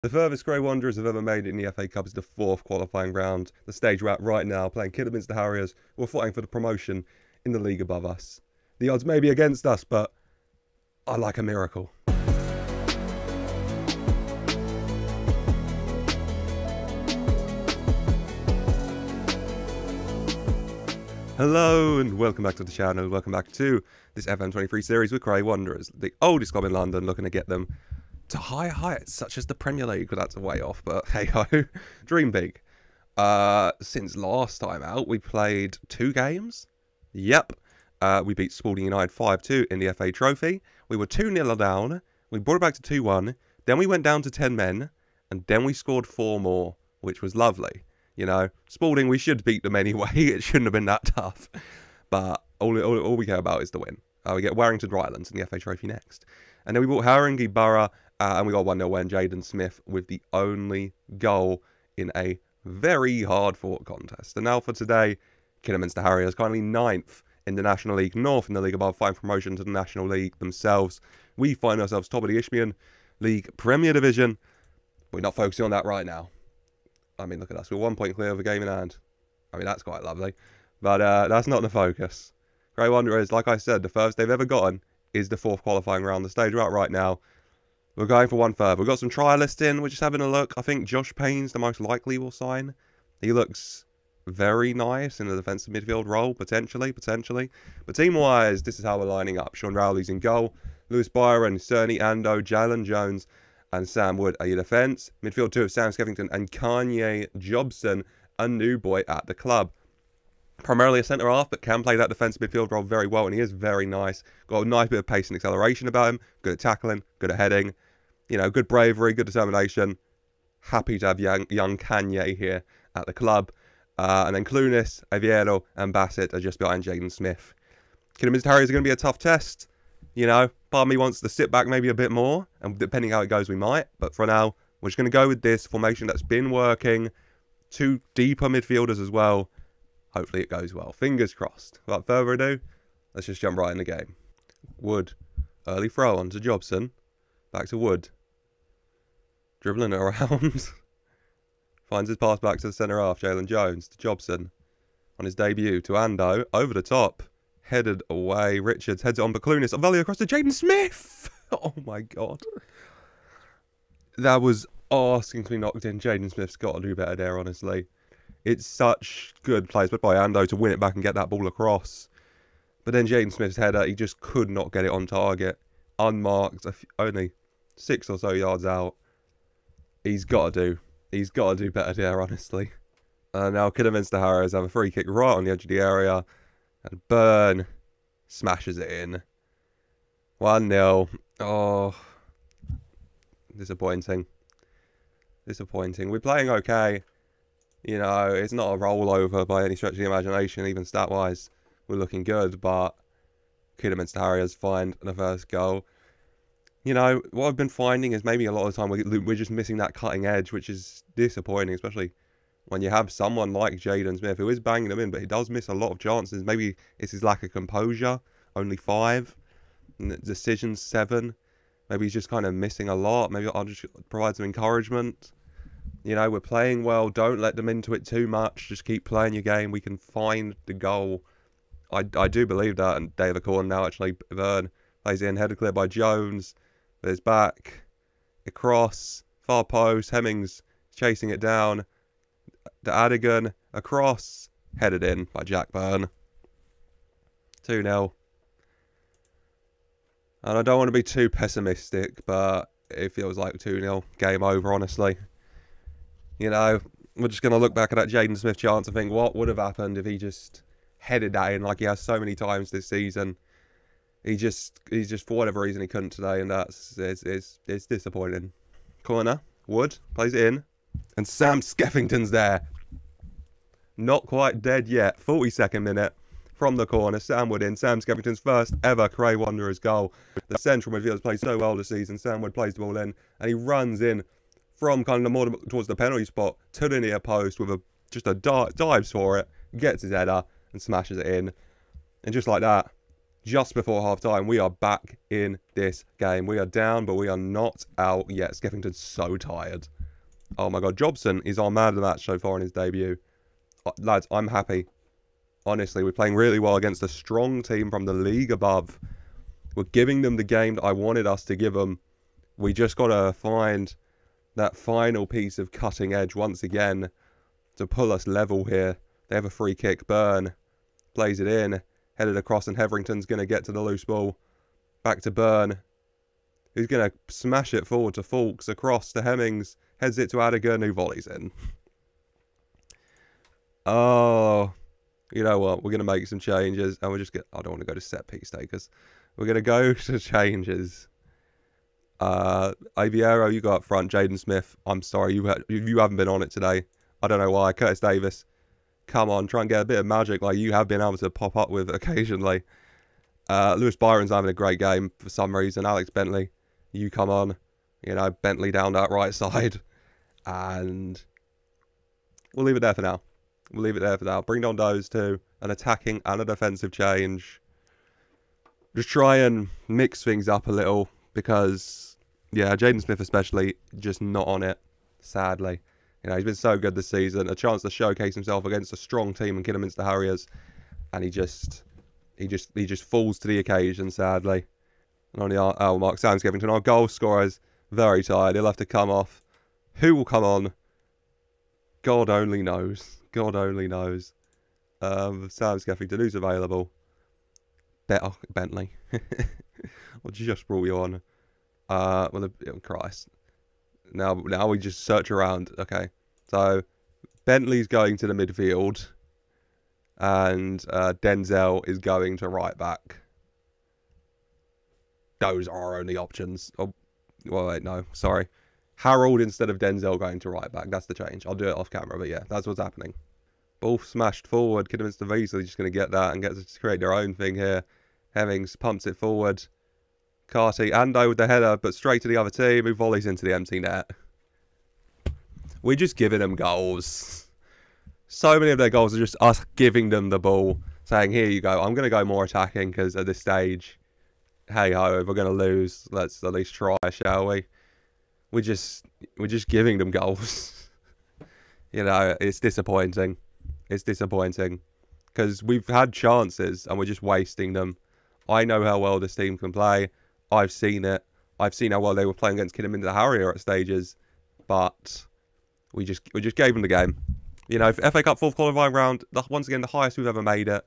The furthest Cray Wanderers have ever made it in the FA Cup is the 4th qualifying round, the stage we're at right now, playing Kidderminster Harriers, who are fighting for the promotion in the league above us. The odds may be against us, but I like a miracle. Hello and welcome back to the channel, welcome back to this FM23 series with Cray Wanderers, the oldest club in London, looking to get them to higher heights, such as the Premier League, but that's a way off, but hey-ho, dream big. Since last time out, we played 2 games. Yep. We beat Sporting United 5-2 in the FA Trophy. We were 2-0 down. We brought it back to 2-1. Then we went down to 10 men. And then we scored 4 more, which was lovely. You know, Sporting, we should beat them anyway. It shouldn't have been that tough. But all we care about is the win. We get Warrington Rylands in the FA Trophy next. And then we bought Haringey Borough. And we got 1-0 win. Jaden Smith with the only goal in a very hard-fought contest. And now for today, Kidderminster Harriers currently 9th in the National League North, in the league above, fighting promotion to the National League themselves. We find ourselves top of the Isthmian League Premier Division. We're not focusing on that right now. I mean, look at us. We're 1 point clear of a game in hand. I mean, that's quite lovely. But that's not the focus. Cray Wanderers, like I said, the first they've ever gotten is the 4th qualifying round. The stage we're at right now. We're going for one further. We've got some trialists in. We're just having a look. I think Josh Payne's the most likely will sign. He looks very nice in the defensive midfield role, potentially. But team-wise, this is how we're lining up. Sean Rowley's in goal. Lewis Byron, Cerny Ando, Jalen Jones, and Sam Wood are your defence. Midfield 2 of Sam Skeffington and Kanye Jobson, a new boy at the club. Primarily a centre-half, but can play that defensive midfield role very well, and he is very nice. Got a nice bit of pace and acceleration about him. Good at tackling, good at heading. You know, good bravery, good determination. Happy to have young Kanye here at the club. And then Clunis, Aviero, and Bassett are just behind Jaden Smith. Kidderminster Harriers are going to be a tough test. You know, part of me wants to sit back maybe a bit more, and depending how it goes, we might. But for now, we're just going to go with this formation that's been working. 2 deeper midfielders as well. Hopefully it goes well. Fingers crossed. Without further ado, let's just jump right in the game. Wood. Early throw on to Jobson. Back to Wood. Dribbling it around. Finds his pass back to the centre half. Jalen Jones to Jobson. On his debut to Ando. Over the top. Headed away. Richards heads it on Baklunis. A volley across to Jaden Smith. Oh my god. That was asking to be knocked in. Jaden Smith's got to do better there, honestly. It's such good placement by Ando to win it back and get that ball across. But then Jaden Smith's header, he just could not get it on target. Unmarked, only 6 or so yards out. He's got to do better there, honestly. Now Kidderminster Harriers have a free kick right on the edge of the area. And Byrne smashes it in. 1-0. Oh, disappointing. We're playing okay. You know, it's not a rollover by any stretch of the imagination, even stat-wise. We're looking good, but Kidderminster Harriers find the first goal. You know, what I've been finding is maybe a lot of the time we're just missing that cutting edge, which is disappointing, especially when you have someone like Jaden Smith, who is banging them in, but he does miss a lot of chances. Maybe it's his lack of composure, only 5, and decisions 7. Maybe he's just kind of missing a lot. Maybe I'll just provide some encouragement. You know, we're playing well. Don't let them into it too much. Just keep playing your game. We can find the goal. I do believe that. And David Corn now actually, Verne plays in, headed clear by Jones. There's back. Across. Far post. Hemmings chasing it down. To Adigan. Across. Headed in by Jack Byrne. 2-0. And I don't want to be too pessimistic, but it feels like 2-0. Game over, honestly. You know, we're just going to look back at that Jaden Smith chance and think, what would have happened if he just headed that in like he has so many times this season? He's just for whatever reason, he couldn't today, and it's disappointing. Corner, Wood, plays it in, and Sam Skeffington's there. Not quite dead yet. 42nd minute from the corner. Sam Wood in. Sam Skeffington's first ever Cray Wanderers goal. The central midfielder's played so well this season. Sam Wood plays the ball in, and he runs in from kind of more towards the penalty spot to the near post with dives for it, gets his header and smashes it in. And just like that, just before half-time. We are back in this game. We are down, but we are not out yet. Skeffington's so tired. Oh my god, Jobson is our man of the match so far in his debut. Lads, I'm happy. Honestly, we're playing really well against a strong team from the league above. We're giving them the game that I wanted us to give them. We just got to find that final piece of cutting edge once again to pull us level here. They have a free kick. Byrne plays it in. Headed across, and Hetherington's going to get to the loose ball. Back to Byrne, who's going to smash it forward to Fawkes. Across to Hemmings. Heads it to Adigan, who volleys in. Oh, you know what? We're going to make some changes. And we're just going to... I don't want to go to set piece takers. We're going to go to changes. Aviero, you go up front. Jaden Smith, I'm sorry. You haven't been on it today. I don't know why. Curtis Davis, come on. Try and get a bit of magic like you have been able to pop up with occasionally. Lewis Byron's having a great game for some reason. Alex Bentley, you come on. You know, Bentley down that right side. And we'll leave it there for now. We'll leave it there for now. Bring on those two. An attacking and a defensive change. Just try and mix things up a little. Because, yeah, Jaden Smith especially, just not on it. Sadly. You know, he's been so good this season. A chance to showcase himself against a strong team in Kidderminster Harriers. And he just falls to the occasion, sadly. And only our Mark Sam Skeffington, our goal scorer, is very tired. He'll have to come off. Who will come on? God only knows. God only knows. Sam Skeffington, who's available? Bentley. What just brought you on? Well, Christ. Now we just search around. Okay. So, Bentley's going to the midfield. And Denzel is going to right back. Those are our only options. Oh, well, wait, no. Sorry. Harold instead of Denzel going to right back. That's the change. I'll do it off camera, but yeah, that's what's happening. Ball smashed forward. Kidderminster Beasley just going to get that and get to create their own thing here. Hemmings pumps it forward. Carty, Ando with the header, but straight to the other team, who volleys into the empty net. We're just giving them goals. So many of their goals are just us giving them the ball, saying, here you go. I'm going to go more attacking because at this stage, hey ho, if we're going to lose, let's at least try, shall we? We're just giving them goals. You know, it's disappointing. It's disappointing because we've had chances and we're just wasting them. I know how well this team can play. I've seen it. I've seen how well they were playing against Kidderminster Harrier at stages, but we just gave them the game. You know, FA Cup fourth qualifying round, once again the highest we've ever made it.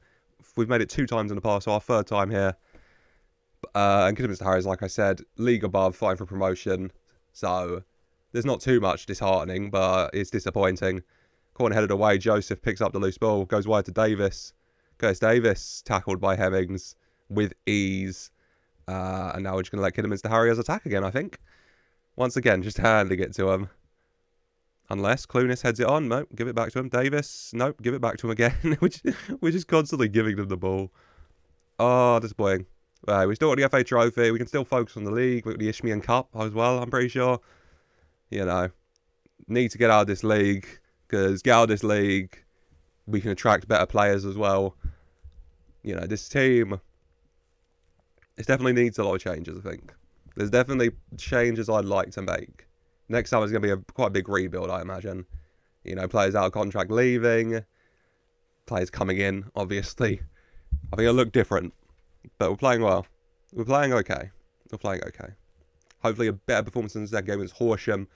We've made it 2 times in the past, so our 3rd time here. And Kidderminster Harriers, like I said, league above, fighting for promotion. So there's not too much disheartening, but it's disappointing. Corner headed away. Joseph picks up the loose ball, goes wide to Davis. Curtis Davis tackled by Hemmings with ease. And now we're just going to let Kidderminster Harriers attack again, I think. Once again, just handing it to him. Unless Clunis heads it on. Nope, give it back to him. Davis, nope, give it back to him again. We're just constantly giving them the ball. Oh, disappointing. We still got the FA Trophy. We can still focus on the league. We've got the Isthmian Cup as well, I'm pretty sure. You know, need to get out of this league. Because get out of this league, we can attract better players as well. You know, this team, it definitely needs a lot of changes, I think. There's definitely changes I'd like to make. Next time is going to be quite a big rebuild, I imagine. You know, players out of contract leaving. Players coming in, obviously. I think it'll look different. But we're playing well. We're playing okay. We're playing okay. Hopefully a better performance than that game against Horsham.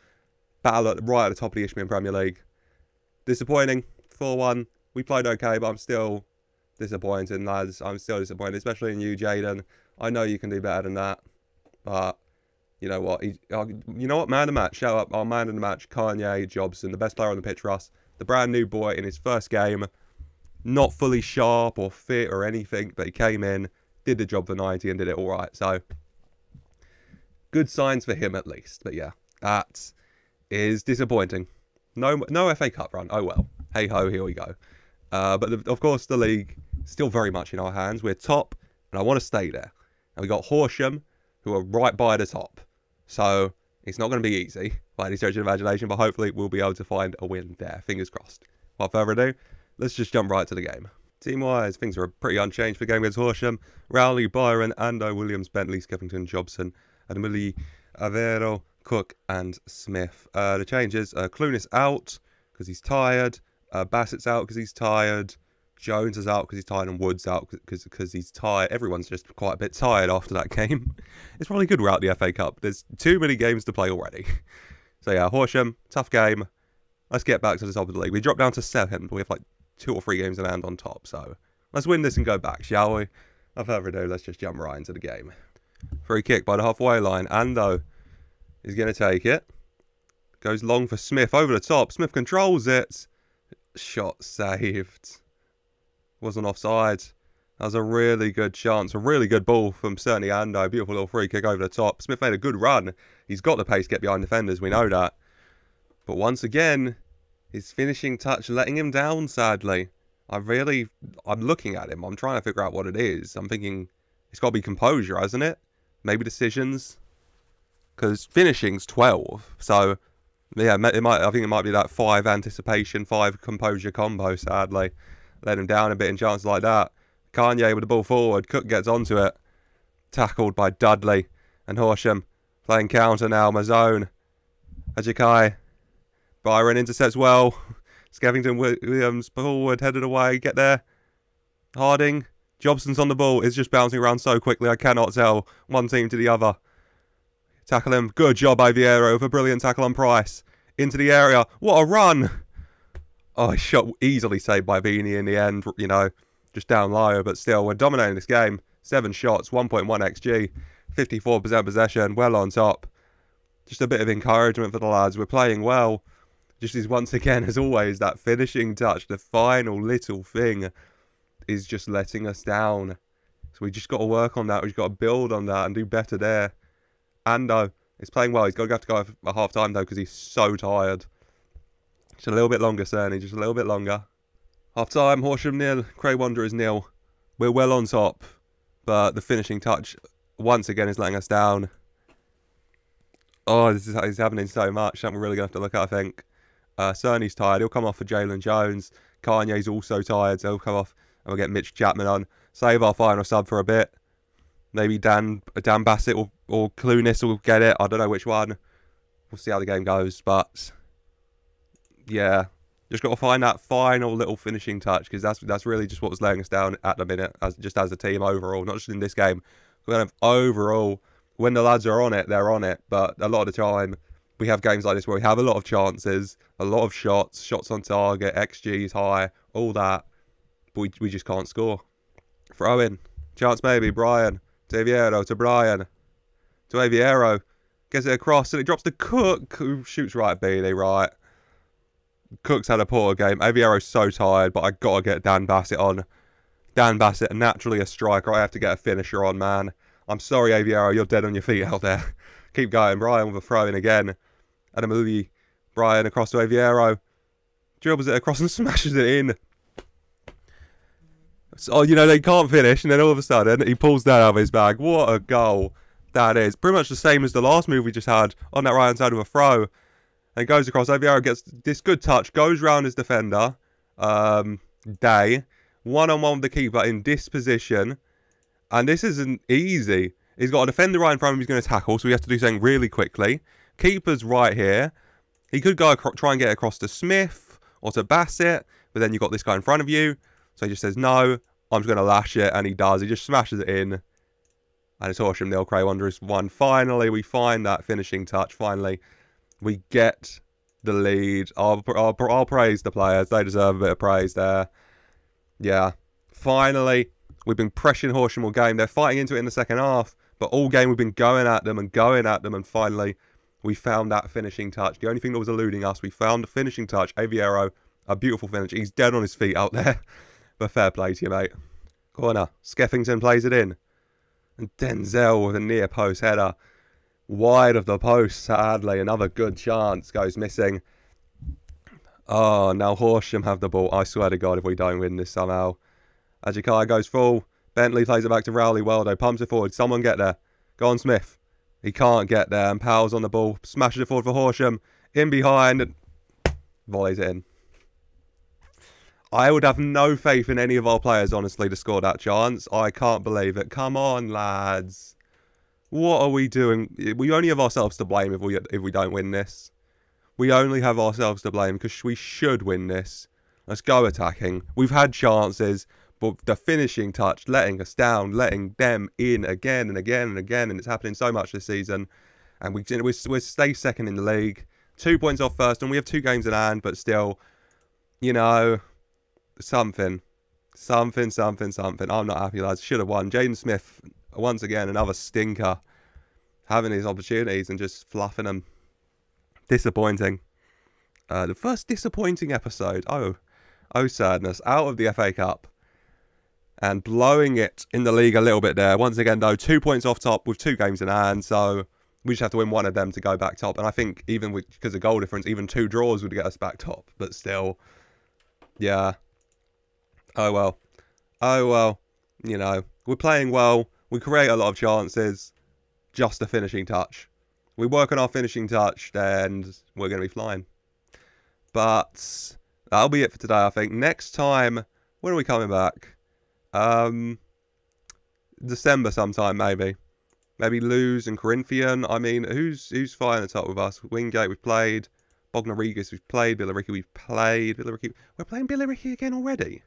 Battle right at the top of the Isthmian Premier League. Disappointing. 4-1. We played okay, but I'm still disappointed, lads. I'm still disappointed, especially in you, Jaden. I know you can do better than that. But, you know what? Man of the match. Shout out our man of the match, Kanye Jobson, the best player on the pitch for us. The brand new boy in his first game. Not fully sharp or fit or anything, but he came in, did the job for 90 and did it all right. So, good signs for him at least. But yeah, that is disappointing. No FA Cup run. Oh well. Hey ho, here we go. But of course, the league still very much in our hands. We're top, and I want to stay there. And we got Horsham, who are right by the top. So it's not going to be easy by any stretch of imagination, but hopefully we'll be able to find a win there. Fingers crossed. Without further ado, let's just jump right to the game. Team-wise, things are pretty unchanged for the game against Horsham. Rowley, Byron, Ando, Williams, Bentley, Skeffington, Jobson, Adamili, Avero, Cook and Smith. The changes, Clunis out because he's tired. Bassett's out because he's tired. Jones is out because he's tired. And Wood's out because he's tired. Everyone's just quite a bit tired after that game. It's probably good we're out the FA Cup. There's too many games to play already. So yeah, Horsham, tough game. Let's get back to the top of the league. We dropped down to 7th, but we have like 2 or 3 games in hand on top. So let's win this and go back, shall we? Without further ado, let's just jump right into the game. Free kick by the halfway line. Ando is going to take it. Goes long for Smith over the top. Smith controls it. Shot saved. Wasn't offside. That was a really good chance. A really good ball from certainly Ando. Beautiful little free kick over the top. Smith made a good run. He's got the pace to get behind defenders. We know that. But once again, his finishing touch letting him down, sadly. I'm looking at him. I'm trying to figure out what it is. I'm thinking it's got to be composure, hasn't it? Maybe decisions. Because finishing's 12. So, yeah, I think it might be that 5 anticipation, 5 composure combo, sadly. Let him down a bit in chances like that. Kanye with the ball forward. Cook gets onto it. Tackled by Dudley. And Horsham playing counter now. Mazone. Ajikai. Byron intercepts well. Skeffington, Williams forward, headed away. Get there. Harding. Jobson's on the ball. It's just bouncing around so quickly. I cannot tell one team to the other. Tackle him. Good job, Aviero, with a brilliant tackle on Price. Into the area. What a run. Oh, he shot easily saved by Beanie in the end. You know, just down low. But still, we're dominating this game. 7 shots, 1.1 XG. 54% possession. Well on top. Just a bit of encouragement for the lads. We're playing well. Just as once again, as always, that finishing touch, the final little thing, is just letting us down. So we just got to work on that. We've got to build on that and do better there. Ando is playing well. He's going to have to go at half time though because he's so tired. Just a little bit longer, Cerny. Just a little bit longer. Half time, Horsham 0, Cray Wanderers 0. We're well on top, but the finishing touch once again is letting us down. Oh, this is happening so much. Something we're really going to have to look at, I think. Cerny's tired. He'll come off for Jalen Jones. Kanye's also tired, so he'll come off and we'll get Mitch Chapman on. Save our final sub for a bit. Maybe Dan Bassett or Clunis will get it. I don't know which one. We'll see how the game goes. But, yeah. Just got to find that final little finishing touch because that's really just what was laying us down at the minute, as a team overall. Not just in this game. We're going to have overall, when the lads are on it, they're on it. But a lot of the time, we have games like this where we have a lot of chances, a lot of shots on target, XG's high, all that. But we just can't score. Throw in. Chance maybe. Brian. To Aviero. To Brian. To Aviero. Gets it across and it drops to Cook, who shoots right at Beanie, right. Cook's had a poor game. Aviero's so tired, but I got to get Dan Bassett on. Dan Bassett, naturally a striker. I have to get a finisher on, man. I'm sorry, Aviero. You're dead on your feet out there. Keep going. Brian with a throw in again. Adamili. Brian across to Aviero. Dribbles it across and smashes it in. So, you know, they can't finish. And then all of a sudden, he pulls that out of his bag. What a goal that is. Pretty much the same as the last move we just had on that right-hand side of a throw. And goes across. Aviero gets this good touch. Goes round his defender. Day. One-on-one with the keeper in this position. And this isn't easy. He's got a defender right in front of him he's going to tackle. So we have to do something really quickly. Keeper's right here. He could go try and get across to Smith or to Bassett. But then you've got this guy in front of you. So he just says, no, I'm just going to lash it. And he does. He just smashes it in. And it's Horsham 0, Cray Wanderers 1. Finally, we find that finishing touch. Finally, we get the lead. I'll praise the players. They deserve a bit of praise there. Yeah. Finally, we've been pressuring Horsham all game. They're fighting into it in the second half. But all game we've been going at them. And finally, we found that finishing touch. The only thing that was eluding us, we found the finishing touch. Aviero, a beautiful finish. He's dead on his feet out there. But fair play to you, mate. Corner. Skeffington plays it in. And Denzel with a near post header. Wide of the post, sadly. Another good chance goes missing. Oh, now Horsham have the ball. I swear to God if we don't win this somehow. Ajikai goes full. Bentley plays it back to Rowley. Weldo pumps it forward. Someone get there. Go on, Smith. He can't get there. And Powell's on the ball. Smashes it forward for Horsham. In behind. And volleys it in. I would have no faith in any of our players, honestly, to score that chance. I can't believe it. Come on, lads. What are we doing? We only have ourselves to blame if we don't win this. We only have ourselves to blame because we should win this. Let's go attacking. We've had chances, but the finishing touch, letting us down, letting them in again and again and again, and it's happening so much this season. And we stay second in the league. 2 points off first, and we have 2 games in hand, but still, you know, something. I'm not happy, lads. Should have won. Jaden Smith, once again, another stinker. Having these opportunities and just fluffing them. Disappointing. The first disappointing episode. Oh, sadness. Out of the FA Cup. And blowing it in the league a little bit there. Once again, though, 2 points off top with 2 games in hand, so we just have to win one of them to go back top. And I think even because of goal difference, even 2 draws would get us back top. But still, yeah. Oh well. You know, we're playing well. We create a lot of chances. Just a finishing touch. We work on our finishing touch, then we're going to be flying. But that'll be it for today, I think. Next time, when are we coming back? December sometime, maybe. Maybe Luz and Corinthian. I mean, who's flying the top with us? Wingate, we've played. Bognarigas, we've played. Billericay, we've played. We're playing Billericay again already.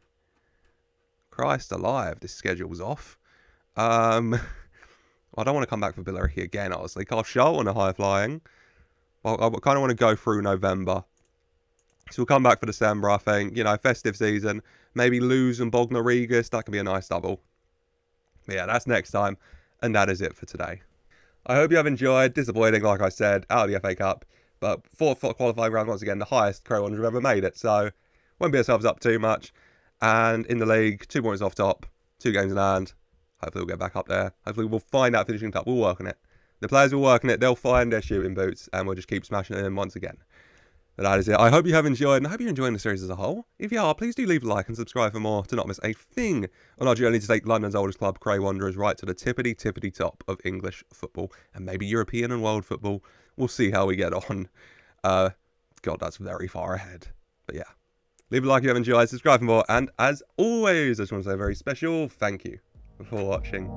Christ alive, this schedule's off. I don't want to come back for Billericay again, honestly. Carl on a high flying. I kind of want to go through November. So we'll come back for December, I think. You know, festive season. Maybe Luz and Bognarigas. That can be a nice double. But yeah, that's next time. And that is it for today. I hope you have enjoyed. Disappointing, like I said, out of the FA Cup. But 4th qualifying round, once again, the highest Cray Wanderers have ever made it. So, won't beat ourselves up too much. And in the league, 2 points off top. 2 games in hand. Hopefully we'll get back up there. Hopefully we'll find that finishing touch. We'll work on it. The players will work on it. They'll find their shooting boots. And we'll just keep smashing it in once again. But that is it. I hope you have enjoyed, and I hope you're enjoying the series as a whole. If you are, please do leave a like and subscribe for more to not miss a thing on our journey to take London's oldest club, Cray Wanderers, right to the tippity top of English football, and maybe European and world football. We'll see how we get on. God, that's very far ahead. But yeah, leave a like if you have enjoyed, subscribe for more, and as always, I just want to say a very special thank you for watching.